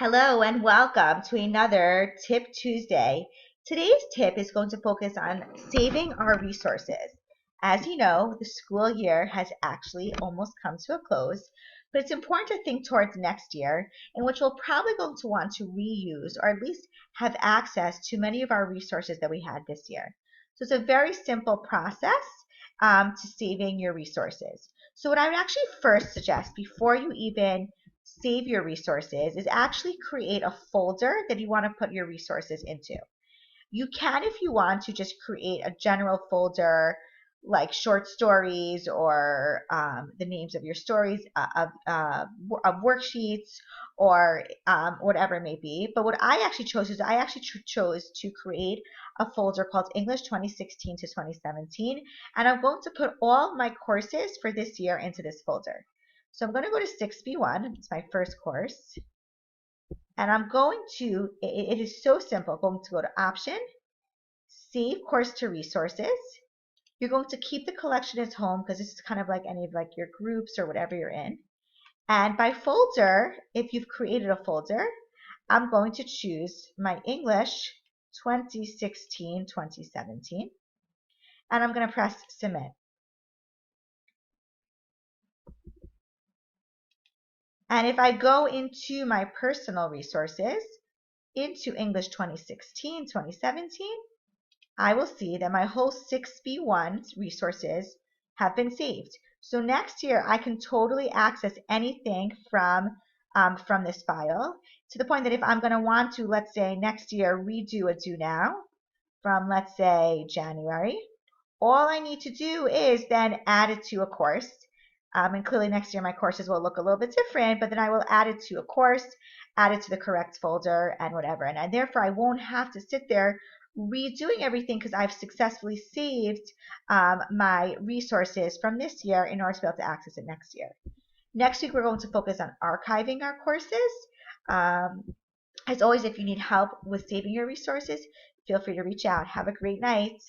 Hello and welcome to another Tip Tuesday. Today's tip is going to focus on saving our resources. As you know, the school year has actually almost come to a close, but it's important to think towards next year, in which we'll probably going to want to reuse or at least have access to many of our resources that we had this year. So it's a very simple process to saving your resources. So what I would actually first suggest before you even save your resources is actually create a folder that you want to put your resources into. You can, if you want, to just create a general folder like short stories or the names of your stories, of worksheets, or whatever it may be. But what I actually chose is I actually chose to create a folder called English 2016 to 2017, and I'm going to put all my courses for this year into this folder. So I'm going to go to 6B1, it's my first course, and I'm going to, it is so simple, I'm going to go to Option, Save Course to Resources. You're going to keep the collection as home because this is kind of like any of like your groups or whatever you're in. And by folder, if you've created a folder, I'm going to choose my English 2016-2017, and I'm going to press Submit. And if I go into my personal resources, into English 2016-2017, I will see that my whole 6B1 resources have been saved. So next year, I can totally access anything from this file, to the point that if I'm going to want to, let's say next year, redo a Do Now from, let's say, January, all I need to do is then add it to a course. And clearly next year my courses will look a little bit different, but then I will add it to a course, add it to the correct folder and whatever. And therefore I won't have to sit there redoing everything because I've successfully saved my resources from this year in order to be able to access it next year. Next week we're going to focus on archiving our courses. As always, if you need help with saving your resources, feel free to reach out. Have a great night.